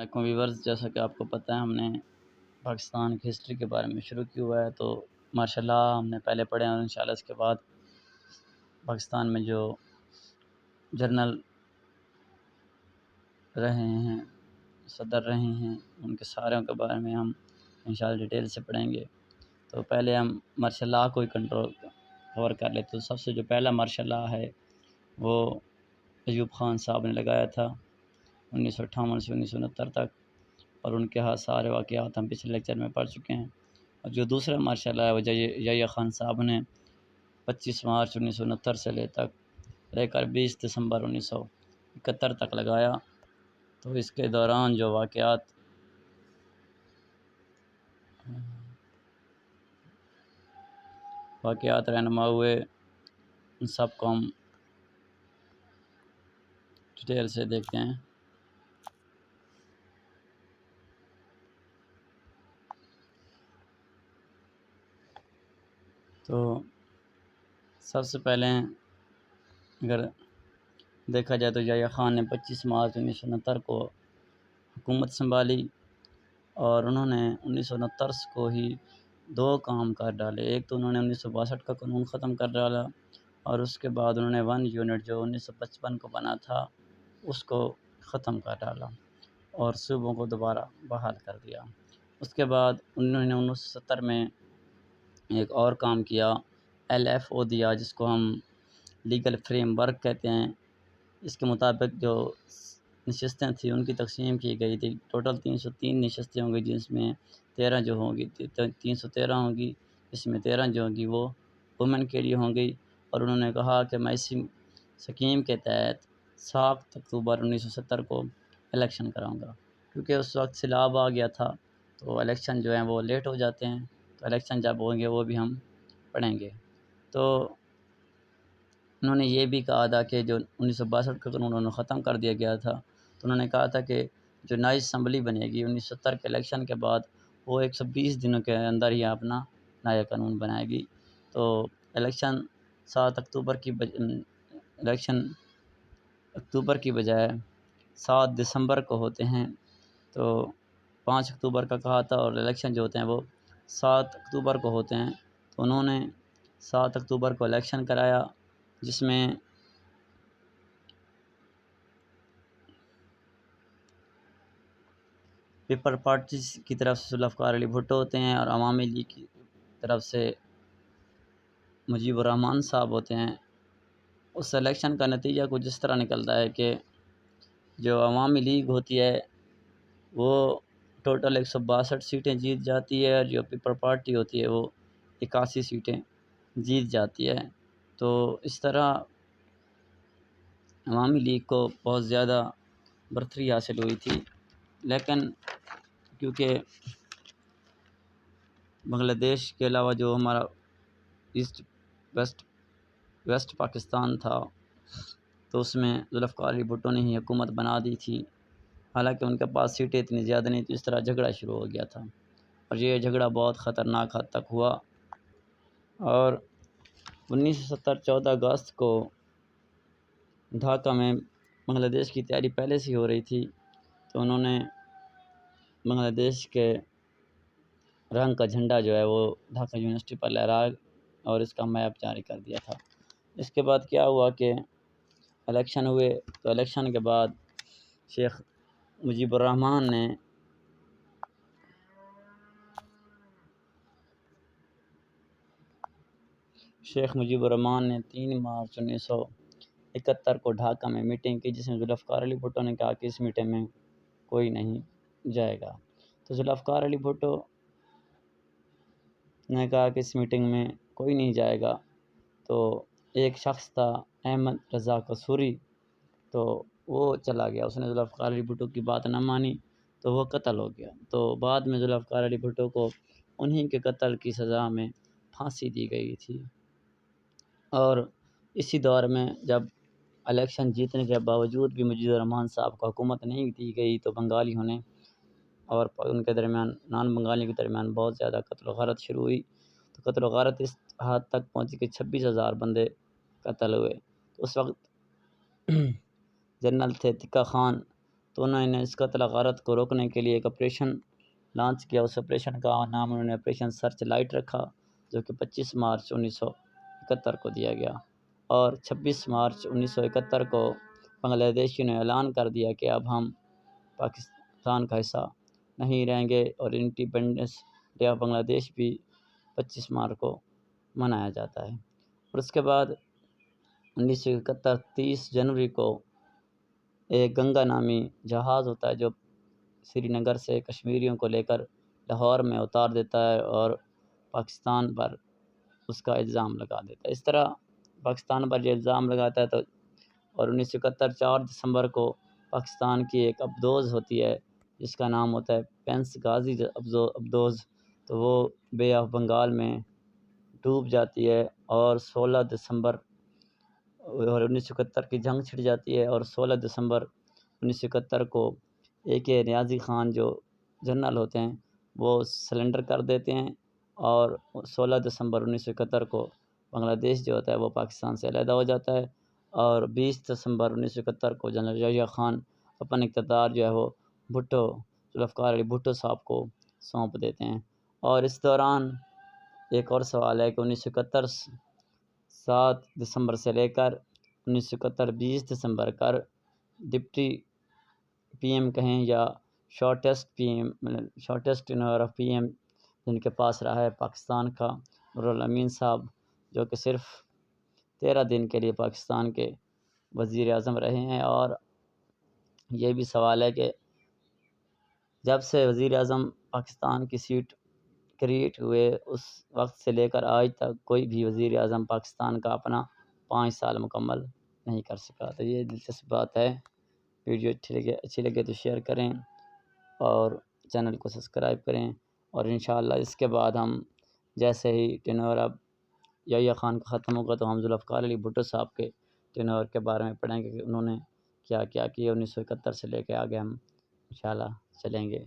علیکم ویورز، جیسا کہ آپ کو پتہ ہے ہم نے پاکستان کی ہسٹری کے بارے میں شروع کیا ہوا ہے، تو ماشاء اللہ ہم نے پہلے پڑھے ہیں اور انشاءاللہ اس کے بعد پاکستان میں جو جنرل رہے ہیں، صدر رہے ہیں، ان کے ساروں کے بارے میں ہم انشاءاللہ ڈیٹیل سے پڑھیں گے۔ تو پہلے ہم مارشل لاء کو ہی کور کر لیتے۔ تو سب سے جو پہلا مارشل لاء ہے وہ ایوب خان صاحب نے لگایا تھا 1958 سے 1969 تک، اور ان کے ہاتھ سارے واقعات ہم پچھلے لیکچر میں پڑھ چکے ہیں۔ اور جو دوسرا مارشل لاء ہے وہ یحییٰ خان صاحب نے 25 مارچ 1969 سے لے کر 20 دسمبر 1971 تک لگایا۔ تو اس کے دوران جو واقعات رہنما ہوئے ان سب کو ہم ڈیٹیل سے دیکھتے ہیں۔ تو سب سے پہلے اگر دیکھا جائے تو یحییٰ خان نے 25 مارچ 1969 کو حکومت سنبھالی، اور انہوں نے 1969 کو ہی دو کام کر ڈالے۔ ایک تو انہوں نے 1962 کا قانون ختم کر ڈالا، اور اس کے بعد انہوں نے 1 یونٹ جو 1955 کو بنا تھا اس کو ختم کر ڈالا اور صوبوں کو دوبارہ بحال کر دیا۔ اس کے بعد انہوں نے 1970 میں ایک اور کام کیا، LFO دیا، جس کو ہم لیگل فریم ورک کہتے ہیں۔ اس کے مطابق جو نشستیں تھیں ان کی تقسیم کی گئی تھی۔ ٹوٹل 303 نشستیں ہوں گی، جس میں 13 جو ہوں گی 313 ہوں گی، اس میں 13 جو ہوں گی وہ وومن کے لیے ہوں گی۔ اور انہوں نے کہا کہ میں اسی سکیم کے تحت 7 اکتوبر 1970 کو الیکشن کراؤں گا، کیونکہ اس وقت سیلاب آ گیا تھا تو الیکشن جو ہیں وہ لیٹ ہو جاتے ہیں۔ تو الیکشن جب ہوں گے وہ بھی ہم پڑھیں گے۔ تو انہوں نے یہ بھی کہا تھا کہ جو 1962 کا قانون انہوں نے ختم کر دیا گیا تھا، تو انہوں نے کہا تھا کہ جو نئی اسمبلی بنے گی 1970 کے الیکشن کے بعد، وہ 120 دنوں کے اندر ہی اپنا نیا قانون بنائے گی۔ تو الیکشن 7 اکتوبر کی بجائے 7 دسمبر کو ہوتے ہیں، تو 5 اکتوبر کا کہا تھا، اور الیکشن جو ہوتے ہیں وہ 7 اکتوبر کو ہوتے ہیں۔ تو انہوں نے 7 اکتوبر کو الیکشن کرایا، جس میں پیپل پارٹی کی طرف سے ذوالفقار علی بھٹو ہوتے ہیں، اور عوامی لیگ کی طرف سے مجیب الرحمان صاحب ہوتے ہیں۔ اس الیکشن کا نتیجہ کچھ اس طرح نکلتا ہے کہ جو عوامی لیگ ہوتی ہے وہ ٹوٹل 162 سیٹیں جیت جاتی ہے، اور جو پیپل پارٹی ہوتی ہے وہ 81 سیٹیں جیت جاتی ہے۔ تو اس طرح عوامی لیگ کو بہت زیادہ برتری حاصل ہوئی تھی، لیکن کیونکہ بنگلہ دیش کے علاوہ جو ہمارا ویسٹ پاکستان تھا، تو اس میں ذوالفقار علی بھٹو نے ہی حکومت بنا دی تھی، حالانکہ ان کے پاس سیٹیں اتنی زیادہ نہیں تھیں۔ اس طرح جھگڑا شروع ہو گیا تھا، اور یہ جھگڑا بہت خطرناک حد تک ہوا۔ اور 1970 14 اگست کو ڈھاکہ میں بنگلہ دیش کی تیاری پہلے سے ہی ہو رہی تھی، تو انہوں نے بنگلہ دیش کے رنگ کا جھنڈا جو ہے وہ ڈھاکہ یونیورسٹی پر لہرایا اور اس کا میپ جاری کر دیا تھا۔ اس کے بعد کیا ہوا کہ الیکشن ہوئے، تو الیکشن کے بعد شیخ مجیب الرحمان نے 3 مارچ 1971 کو ڈھاکہ میں میٹنگ کی، جس میں ذوالفقار علی بھٹو نے کہا کہ اس میٹنگ میں کوئی نہیں جائے گا۔ تو ذوالفقار علی بھٹو نے کہا کہ اس میٹنگ میں کوئی نہیں جائے گا، تو ایک شخص تھا احمد رضا قصوری، تو وہ چلا گیا، اس نے ذوالفقار علی بھٹو کی بات نہ مانی تو وہ قتل ہو گیا۔ تو بعد میں ذوالفقار علی بھٹو کو انہی کے قتل کی سزا میں پھانسی دی گئی تھی۔ اور اسی دور میں جب الیکشن جیتنے کے باوجود بھی مجیب الرحمان صاحب کو حکومت نہیں دی گئی، تو بنگالیوں نے اور ان کے درمیان نان بنگالیوں کے درمیان بہت زیادہ قتل و غارت شروع ہوئی۔ تو قتل و غارت اس حد تک پہنچی کہ 26,000 بندے قتل ہوئے۔ تو اس وقت جنرل تھے تکا خان، تو انہوں نے اس قتل غارت کو روکنے کے لیے ایک آپریشن لانچ کیا۔ اس آپریشن کا نام انہوں نے آپریشن سرچ لائٹ رکھا، جو کہ 25 مارچ 1971 کو دیا گیا، اور 26 مارچ 1971 کو بنگلہ دیشیوں نے اعلان کر دیا کہ اب ہم پاکستان کا حصہ نہیں رہیں گے، اور انڈیپینڈنس ڈے آف بنگلہ دیش بھی 25 مارچ کو منایا جاتا ہے۔ اور اس کے بعد 1971 30 جنوری کو ایک گنگا نامی جہاز ہوتا ہے جو سری نگر سے کشمیریوں کو لے کر لاہور میں اتار دیتا ہے اور پاکستان پر اس کا الزام لگا دیتا ہے۔ اس طرح پاکستان پر جو الزام لگاتا ہے تو اور 1971 4 دسمبر کو پاکستان کی ایک ابدوز ہوتی ہے جس کا نام ہوتا ہے پینس غازی ابدوز، تو وہ بے آف بنگال میں ڈوب جاتی ہے، اور 16 دسمبر اور 1971 کی جنگ چھڑ جاتی ہے، اور 16 دسمبر 1971 کو AK نیازی خان جو جنرل ہوتے ہیں وہ سلنڈر کر دیتے ہیں، اور 16 دسمبر 1971 کو بنگلہ دیش جو ہوتا ہے وہ پاکستان سے علیحدہ ہو جاتا ہے، اور 20 دسمبر 1971 کو جنرل ضیاء خان اپنا اقتدار جو ہے وہ بھٹو ذوالفقار علی بھٹو صاحب کو سونپ دیتے ہیں۔ اور اس دوران ایک اور سوال ہے کہ 1971 7 دسمبر سے لے کر 1971 20 دسمبر کر ڈپٹی PM کہیں یا شارٹیسٹ ٹینور آف PM جن کے پاس رہا ہے پاکستان کا نور الامین صاحب، جو کہ صرف 13 دن کے لیے پاکستان کے وزیر اعظم رہے ہیں۔ اور یہ بھی سوال ہے کہ جب سے وزیر اعظم پاکستان کی سیٹ کریٹ ہوئے اس وقت سے لے کر آج تک کوئی بھی وزیر اعظم پاکستان کا اپنا 5 سال مکمل نہیں کر سکا۔ تو یہ دلچسپ بات ہے۔ ویڈیو اچھی لگے تو شیئر کریں اور چینل کو سبسکرائب کریں، اور انشاءاللہ اس کے بعد ہم جیسے ہی ٹینور اب ضیاء خان کا ختم ہوگا تو ہم ذوالفقار علی بھٹو صاحب کے ٹینور کے بارے میں پڑھیں گے کہ انہوں نے کیا کیا 1971 سے لے کے آگے ہم انشاءاللہ چلیں گے۔